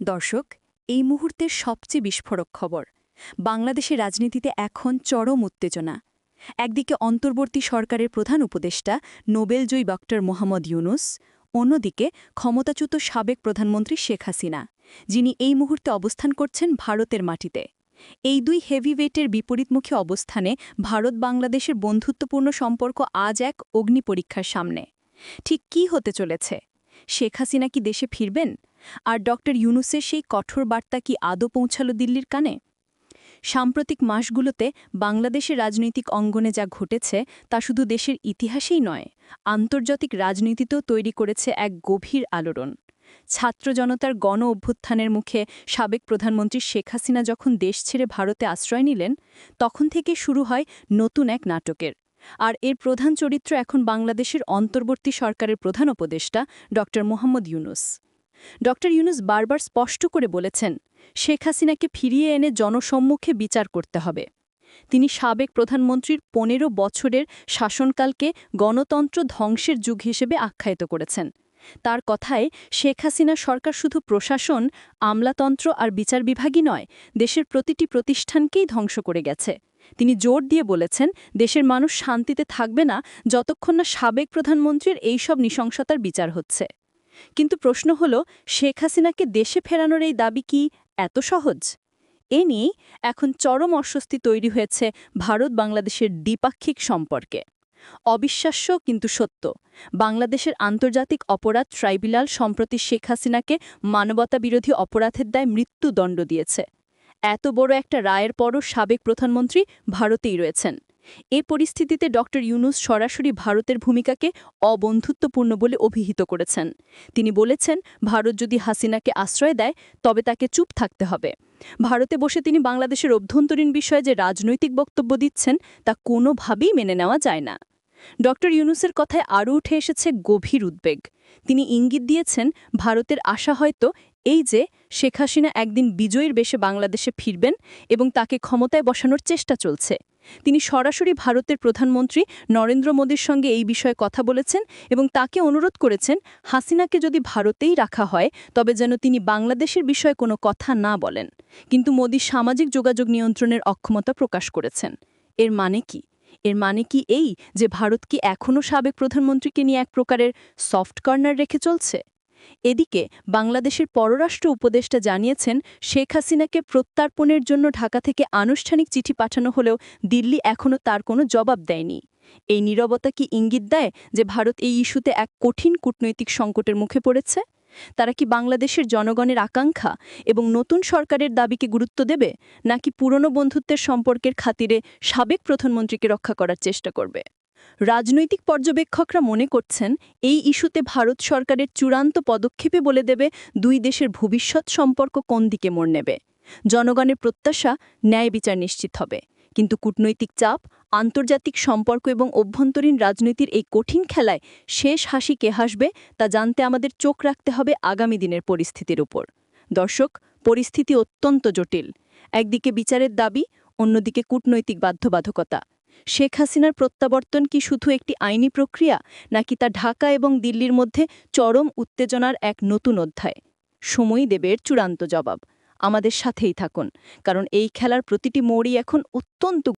দর্শক, এই মুহূর্তের সবচেয়ে বিস্ফোরক খবর। বাংলাদেশের রাজনীতিতে এখন চরম উত্তেজনা। একদিকে অন্তর্বর্তী সরকারের প্রধান উপদেষ্টা নোবেলজয়ী ডক্টর মোহাম্মদ ইউনুস, অন্যদিকে ক্ষমতাচ্যুত সাবেক প্রধানমন্ত্রী শেখ হাসিনা, যিনি এই মুহূর্তে অবস্থান করছেন ভারতের মাটিতে। এই দুই হেভিওয়েটের বিপরীতমুখী অবস্থানে ভারত বাংলাদেশের বন্ধুত্বপূর্ণ সম্পর্ক আজ এক অগ্নিপরীক্ষার সামনে। ঠিক কি হতে চলেছে? শেখ হাসিনা কি দেশে ফিরবেন? আর ডক্টর ইউনুসের সেই কঠোর বার্তা কি আদৌ পৌঁছালো দিল্লির কানে? সাম্প্রতিক মাসগুলোতে বাংলাদেশের রাজনৈতিক অঙ্গনে যা ঘটেছে তা শুধু দেশের ইতিহাসেই নয়, আন্তর্জাতিক রাজনীতিতেও তৈরি করেছে এক গভীর আলোড়ন। ছাত্র জনতার গণ অভ্যুত্থানের মুখে সাবেক প্রধানমন্ত্রী শেখ হাসিনা যখন দেশ ছেড়ে ভারতে আশ্রয় নিলেন, তখন থেকে শুরু হয় নতুন এক নাটকের। আর এর প্রধান চরিত্র এখন বাংলাদেশের অন্তর্বর্তী সরকারের প্রধান উপদেষ্টা ডক্টর মোহাম্মদ ইউনুস। ডক্টর ইউনুস বারবার স্পষ্ট করে বলেছেন, শেখ হাসিনাকে ফিরিয়ে এনে জনসম্মুখে বিচার করতে হবে। তিনি সাবেক প্রধানমন্ত্রীর ১৫ বছরের শাসনকালকে গণতন্ত্র ধ্বংসের যুগ হিসেবে আখ্যায়িত করেছেন। তার কথায় শেখ হাসিনা সরকার শুধু প্রশাসন, আমলাতন্ত্র আর বিচার বিভাগই নয়, দেশের প্রতিটি প্রতিষ্ঠানকেই ধ্বংস করে গেছে। তিনি জোর দিয়ে বলেছেন, দেশের মানুষ শান্তিতে থাকবে না যতক্ষণ না সাবেক প্রধানমন্ত্রীর এইসব নৃশংসতার বিচার হচ্ছে। কিন্তু প্রশ্ন হল, শেখ হাসিনাকে দেশে ফেরানোর এই দাবি কি এত সহজ? এ নিয়েই এখন চরম অস্বস্তি তৈরি হয়েছে ভারত বাংলাদেশের দ্বিপাক্ষিক সম্পর্কে। অবিশ্বাস্য কিন্তু সত্য, বাংলাদেশের আন্তর্জাতিক অপরাধ ট্রাইব্যুনাল সম্প্রতি শেখ হাসিনাকে মানবতাবিরোধী অপরাধের দায়ে মৃত্যুদণ্ড দিয়েছে। এত বড় একটা রায়ের পরও সাবেক প্রধানমন্ত্রী ভারতেই রয়েছেন। এ পরিস্থিতিতে ডক্টর ইউনুস সরাসরি ভারতের ভূমিকাকে অবন্ধুত্বপূর্ণ বলে অভিহিত করেছেন। তিনি বলেছেন, ভারত যদি হাসিনাকে আশ্রয় দেয় তবে তাকে চুপ থাকতে হবে। ভারতে বসে তিনি বাংলাদেশের অভ্যন্তরীণ বিষয়ে যে রাজনৈতিক বক্তব্য দিচ্ছেন তা কোনোভাবেই মেনে নেওয়া যায় না। ডক্টর ইউনুসের কথায় আরও উঠে এসেছে গভীর উদ্বেগ। তিনি ইঙ্গিত দিয়েছেন, ভারতের আশা হয়তো এই যে শেখ হাসিনা একদিন বিজয়ীর বেশে বাংলাদেশে ফিরবেন এবং তাকে ক্ষমতায় বসানোর চেষ্টা চলছে। তিনি সরাসরি ভারতের প্রধানমন্ত্রী নরেন্দ্র মোদীর সঙ্গে এই বিষয়ে কথা বলেছেন এবং তাকে অনুরোধ করেছেন, হাসিনাকে যদি ভারতেই রাখা হয় তবে যেন তিনি বাংলাদেশের বিষয়ে কোনো কথা না বলেন। কিন্তু মোদী সামাজিক যোগাযোগ নিয়ন্ত্রণের অক্ষমতা প্রকাশ করেছেন। এর মানে কি? এর মানে কি এই যে ভারত কি এখনও সাবেক প্রধানমন্ত্রীকে নিয়ে এক প্রকারের সফট কর্নার রেখে চলছে? এদিকে বাংলাদেশের পররাষ্ট্র উপদেষ্টা জানিয়েছেন, শেখ হাসিনাকে প্রত্যার্পণের জন্য ঢাকা থেকে আনুষ্ঠানিক চিঠি পাঠানো হলেও দিল্লি এখনও তার কোনো জবাব দেয়নি। এই নীরবতা কি ইঙ্গিত দেয় যে ভারত এই ইস্যুতে এক কঠিন কূটনৈতিক সংকটের মুখে পড়েছে? তারা কি বাংলাদেশের জনগণের আকাঙ্ক্ষা এবং নতুন সরকারের দাবিকে গুরুত্ব দেবে, নাকি পুরনো বন্ধুত্বের সম্পর্কের খাতিরে সাবেক প্রধানমন্ত্রীকে রক্ষা করার চেষ্টা করবে? রাজনৈতিক পর্যবেক্ষকরা মনে করছেন, এই ইস্যুতে ভারত সরকারের চূড়ান্ত পদক্ষেপে বলে দেবে দুই দেশের ভবিষ্যৎ সম্পর্ক কোন দিকে মোড় নেবে। জনগণের প্রত্যাশা, ন্যায় বিচার নিশ্চিত হবে। কিন্তু কূটনৈতিক চাপ, আন্তর্জাতিক সম্পর্ক এবং অভ্যন্তরীণ রাজনীতির এই কঠিন খেলায় শেষ হাসি কে হাসবে তা জানতে আমাদের চোখ রাখতে হবে আগামী দিনের পরিস্থিতির উপর। দর্শক, পরিস্থিতি অত্যন্ত জটিল। একদিকে বিচারের দাবি, অন্যদিকে কূটনৈতিক বাধ্যবাধকতা। শেখ হাসিনার প্রত্যাবর্তন কি শুধু একটি আইনি প্রক্রিয়া, নাকি তা ঢাকা এবং দিল্লির মধ্যে চরম উত্তেজনার এক নতুন অধ্যায়? সময়ই দেবে এর চূড়ান্ত জবাব। আমাদের সাথেই থাকুন, কারণ এই খেলার প্রতিটি মোড়ই এখন অত্যন্ত